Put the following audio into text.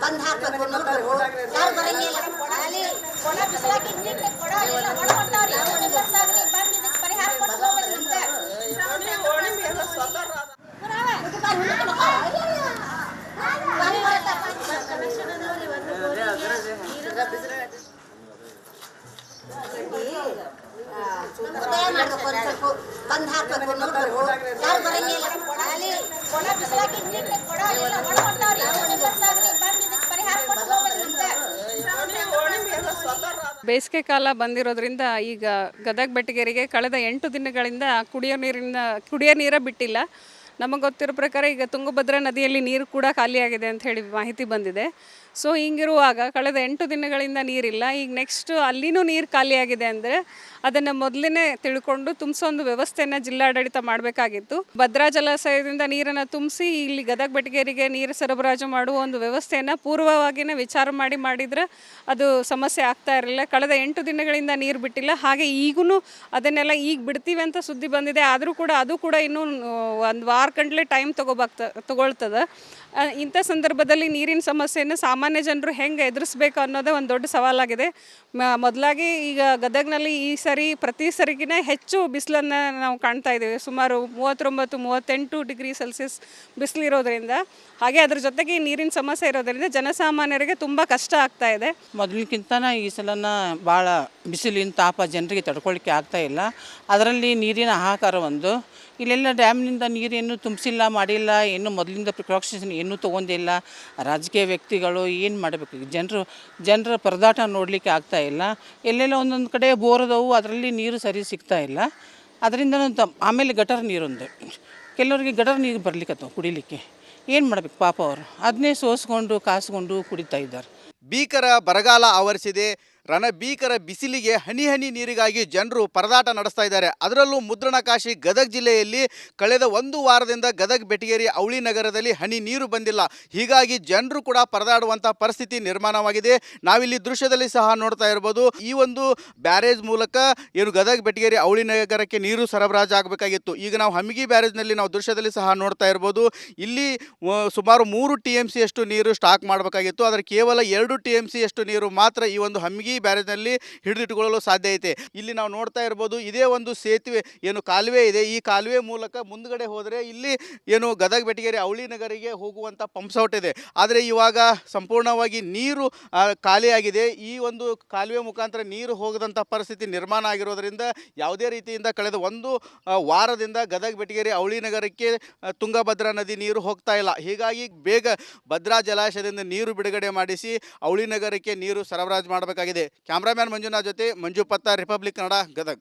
ಬಂದ್ ಹಾಕ್ಬೇಕು ನೋಡ್ಬೇಕು ಯಾರು ಬರಂಗಿಲ್ಲ ಅಲ್ಲಿ ಕೊಡ ಬಿಸಲಾಕಿ ನೀರು ಕೊಡ ಎಲ್ಲ ಒಳಗೊಂಡವ್ರಿ ಬಂದ್ ಇದಕ್ಕೆ ಪರಿಹಾರ ಕೊಟ್ಟು ಹೋಗ್ಬೇಕು ಬಂದ್ ಹಾಕ್ಬೇಕು ನೋಡ್ಬೇಕು ಯಾರು ಬರಂಗಿಲ್ಲ ಅಲ್ಲಿ ಕೊಡ ಬಿಸಲಾಕಿ ನೀರು ಕೊಡ ಎಲ್ಲ ಒಳಗೊಂಡವ್ರಿ ಬಂದ್ ಇದಕ್ಕೆ ಪರಿಹಾರ ಕೊಟ್ಟು ಹೋಗ್ಬೇಕು ಬೇಸಿಗೆ ಕಾಲ ಬಂದಿರೋದ್ರಿಂದ ಈಗ ಗದಗ ಬೆಟಗೇರಿಗೆ ಕಳೆದ 8 ದಿನಗಳಿಂದ ಕುಡಿಯೋ ನೀರೇ ಬಿಟ್ಟಿಲ್ಲ. ನಮಗೆ ಗೊತ್ತಿರೋ ಪ್ರಕಾರ ಈಗ ತುಂಗಭದ್ರಾ ನದಿಯಲ್ಲಿ ನೀರು ಕೂಡ ಖಾಲಿಯಾಗಿದೆ ಅಂತ ಹೇಳಿ ಮಾಹಿತಿ ಬಂದಿದೆ. ಸೊ ಹಿಂಗಿರುವಾಗ ಕಳೆದ 8 ದಿನಗಳಿಂದ ನೀರಿಲ್ಲ. ಈಗ ನೆಕ್ಸ್ಟ್ ಅಲ್ಲಿನೂ ನೀರು ಖಾಲಿಯಾಗಿದೆ ಅಂದರೆ ಅದನ್ನು ಮೊದಲೇ ತಿಳ್ಕೊಂಡು ತುಂಬಿಸೋ ಒಂದು ವ್ಯವಸ್ಥೆಯನ್ನು ಜಿಲ್ಲಾಡಳಿತ ಮಾಡಬೇಕಾಗಿತ್ತು. ಭದ್ರಾ ಜಲಾಶಯದಿಂದ ನೀರನ್ನು ತುಂಬಿಸಿ ಇಲ್ಲಿ ಗದಗ ಬೆಟಗೇರಿಗೆ ನೀರು ಸರಬರಾಜು ಮಾಡುವ ಒಂದು ವ್ಯವಸ್ಥೆಯನ್ನು ಪೂರ್ವವಾಗಿಯೇ ವಿಚಾರ ಮಾಡಿದರೆ ಅದು ಸಮಸ್ಯೆ ಆಗ್ತಾ ಇರಲಿಲ್ಲ. ಕಳೆದ 8 ದಿನಗಳಿಂದ ನೀರು ಬಿಟ್ಟಿಲ್ಲ. ಹಾಗೆ ಈಗೂ ಅದನ್ನೆಲ್ಲ ಈಗ ಬಿಡ್ತೀವಿ ಅಂತ ಸುದ್ದಿ ಬಂದಿದೆ. ಆದರೂ ಕೂಡ ಅದು ಕೂಡ ಇನ್ನೂ ಒಂದು ವಾರ ಗಂಟಲೆ ಟೈಮ್ ತಗೊಳ್ತದೆ. ಇಂಥ ಸಂದರ್ಭದಲ್ಲಿ ನೀರಿನ ಸಮಸ್ಯೆಯನ್ನು ಸಾಮಾನ್ಯ ಜನರು ಹೆಂಗೆ ಎದುರಿಸ್ಬೇಕು ಅನ್ನೋದೇ ಒಂದು ದೊಡ್ಡ ಸವಾಲಾಗಿದೆ. ಮೊದಲಾಗಿ ಈಗ ಗದಗನಲ್ಲಿ ಈ ಸರಿ ಪ್ರತಿ ಸರಿಗಿನ ಹೆಚ್ಚು ಬಿಸಿಲನ್ನು ನಾವು ಕಾಣ್ತಾ ಇದ್ದೀವಿ. ಸುಮಾರು 39-38 ಡಿಗ್ರಿ ಸೆಲ್ಸಿಯಸ್ ಬಿಸಿಲಿರೋದ್ರಿಂದ, ಹಾಗೆ ಅದ್ರ ಜೊತೆಗೆ ನೀರಿನ ಸಮಸ್ಯೆ ಇರೋದ್ರಿಂದ ಜನಸಾಮಾನ್ಯರಿಗೆ ತುಂಬ ಕಷ್ಟ ಆಗ್ತಾ ಇದೆ. ಮೊದಲಿಗಿಂತ ಈ ಸಲನ ಭಾಳ ಬಿಸಿಲಿನ ತಾಪ ಜನರಿಗೆ ತಡ್ಕೊಳ್ಳಿಕ್ಕೆ ಆಗ್ತಾ ಇಲ್ಲ. ಅದರಲ್ಲಿ ನೀರಿನ ಹಾಹಾಕಾರ ಒಂದು. ಇಲ್ಲೆಲ್ಲ ಡ್ಯಾಮ್ನಿಂದ ನೀರೇನು ತುಂಬಿಸಿಲ್ಲ, ಮಾಡಿಲ್ಲ, ಏನು ಮೊದಲಿಂದ ಪ್ರಿಕಾಷನ್ಸ್ ಏನೂ ತೊಗೊಂಡಿಲ್ಲ. ರಾಜಕೀಯ ವ್ಯಕ್ತಿಗಳು ಏನು ಮಾಡಬೇಕು, ಜನರ ಪರದಾಟ ನೋಡಲಿಕ್ಕೆ ಆಗ್ತಾ ಇಲ್ಲ. ಎಲ್ಲೆಲ್ಲ ಒಂದೊಂದು ಕಡೆ ಬೋರ್ ಅದಾವು, ಅದರಲ್ಲಿ ನೀರು ಸರಿ ಸಿಗ್ತಾ ಇಲ್ಲ. ಅದರಿಂದ ಆಮೇಲೆ ಗಟರ್ ನೀರೊಂದು ಕೆಲವರಿಗೆ ಗಟರ್ ನೀರು ಬರ್ಲಿಕ್ಕತ್ತವ ಕುಡಿಲಿಕ್ಕೆ. ಏನು ಮಾಡಬೇಕು ಪಾಪ ಅವರು ಅದನ್ನೇ ಸೋಸ್ಕೊಂಡು ಕಾಸ್ಕೊಂಡು ಕುಡಿತಾ ಇದ್ದಾರೆ. ಭೀಕರ ಬರಗಾಲ ಆವರಿಸಿದೆ. ರಣಭೀಕರ ಬಿಸಿಲಿಗೆ ಹನಿ ಹನಿ ನೀರಿಗಾಗಿ ಜನರು ಪರದಾಟ ನಡೆಸ್ತಾ ಇದ್ದಾರೆ. ಅದರಲ್ಲೂ ಮುದ್ರಣಕಾಶಿ ಗದಗ ಜಿಲ್ಲೆಯಲ್ಲಿ ಕಳೆದ 1 ವಾರದಿಂದ ಗದಗ ಬೆಟಗೇರಿ ಅವಳಿ ನಗರದಲ್ಲಿ ಹನಿ ನೀರು ಬಂದಿಲ್ಲ. ಹೀಗಾಗಿ ಜನರು ಕೂಡ ಪರದಾಡುವಂಥ ಪರಿಸ್ಥಿತಿ ನಿರ್ಮಾಣವಾಗಿದೆ. ನಾವಿಲ್ಲಿ ದೃಶ್ಯದಲ್ಲಿ ಸಹ ನೋಡ್ತಾ ಇರ್ಬೋದು. ಈ ಒಂದು ಬ್ಯಾರೇಜ್ ಮೂಲಕ ಏನು ಗದಗ ಬೆಟಗೇರಿ ಅವಳಿ ನಗರಕ್ಕೆ ನೀರು ಸರಬರಾಜು ಆಗಬೇಕಾಗಿತ್ತು. ಈಗ ನಾವು ಹಮ್ಮಿಗಿ ಬ್ಯಾರೇಜ್ನಲ್ಲಿ ನಾವು ದೃಶ್ಯದಲ್ಲಿ ಸಹ ನೋಡ್ತಾ ಇರ್ಬೋದು. ಇಲ್ಲಿ ಸುಮಾರು 3 TMC ಅಷ್ಟು ನೀರು ಸ್ಟಾಕ್ ಮಾಡಬೇಕಾಗಿತ್ತು. ಆದರೆ ಕೇವಲ 2 TMC ಅಷ್ಟು ನೀರು ಮಾತ್ರ ಈ ಒಂದು ಹಮ್ಮಿಗಿ ಬ್ಯಾರೇಜ್ನಲ್ಲಿ ಹಿಡಿದಿಟ್ಟುಕೊಳ್ಳಲು ಸಾಧ್ಯ ಐತೆ. ಇಲ್ಲಿ ನಾವು ನೋಡ್ತಾ ಇರ್ಬೋದು, ಇದೇ ಒಂದು ಸೇತುವೆ ಏನು ಕಾಲುವೆ ಇದೆ. ಈ ಕಾಲುವೆ ಮೂಲಕ ಮುಂದ್ಗಡೆ ಹೋದರೆ ಇಲ್ಲಿ ಏನು ಗದಗ ಬೆಟಗೇರಿ ಅವಳಿ ನಗರಿಗೆ ಹೋಗುವಂಥ ಪಂಪ್ಸೌಟ್ ಇದೆ. ಆದರೆ ಇವಾಗ ಸಂಪೂರ್ಣವಾಗಿ ನೀರು ಖಾಲಿಯಾಗಿದೆ. ಈ ಒಂದು ಕಾಲುವೆ ಮುಖಾಂತರ ನೀರು ಹೋಗದಂಥ ಪರಿಸ್ಥಿತಿ ನಿರ್ಮಾಣ ಆಗಿರೋದ್ರಿಂದ ಯಾವುದೇ ರೀತಿಯಿಂದ ಕಳೆದ 1 ವಾರದಿಂದ ಗದಗ ಬೆಟಗೇರಿ ಅವಳಿ ನಗರಕ್ಕೆ ತುಂಗಭದ್ರಾ ನದಿ ನೀರು ಹೋಗ್ತಾ ಇಲ್ಲ. ಹೀಗಾಗಿ ಬೇಗ ಭದ್ರಾ ಜಲಾಶಯದಿಂದ ನೀರು ಬಿಡುಗಡೆ ಮಾಡಿಸಿ ಅವಳಿ ನಗರಕ್ಕೆ ನೀರು ಸರಬರಾಜು ಮಾಡಬೇಕಾಗಿದೆ. ಕ್ಯಾಮ್ರಾಮ್ಯಾನ್ ಮಂಜುನಾಥ್ ಜೊತೆ ಮಂಜು ಪತ್ತ, ರಿಪಬ್ಲಿಕ್ ಕನ್ನಡ, ಗದಗ.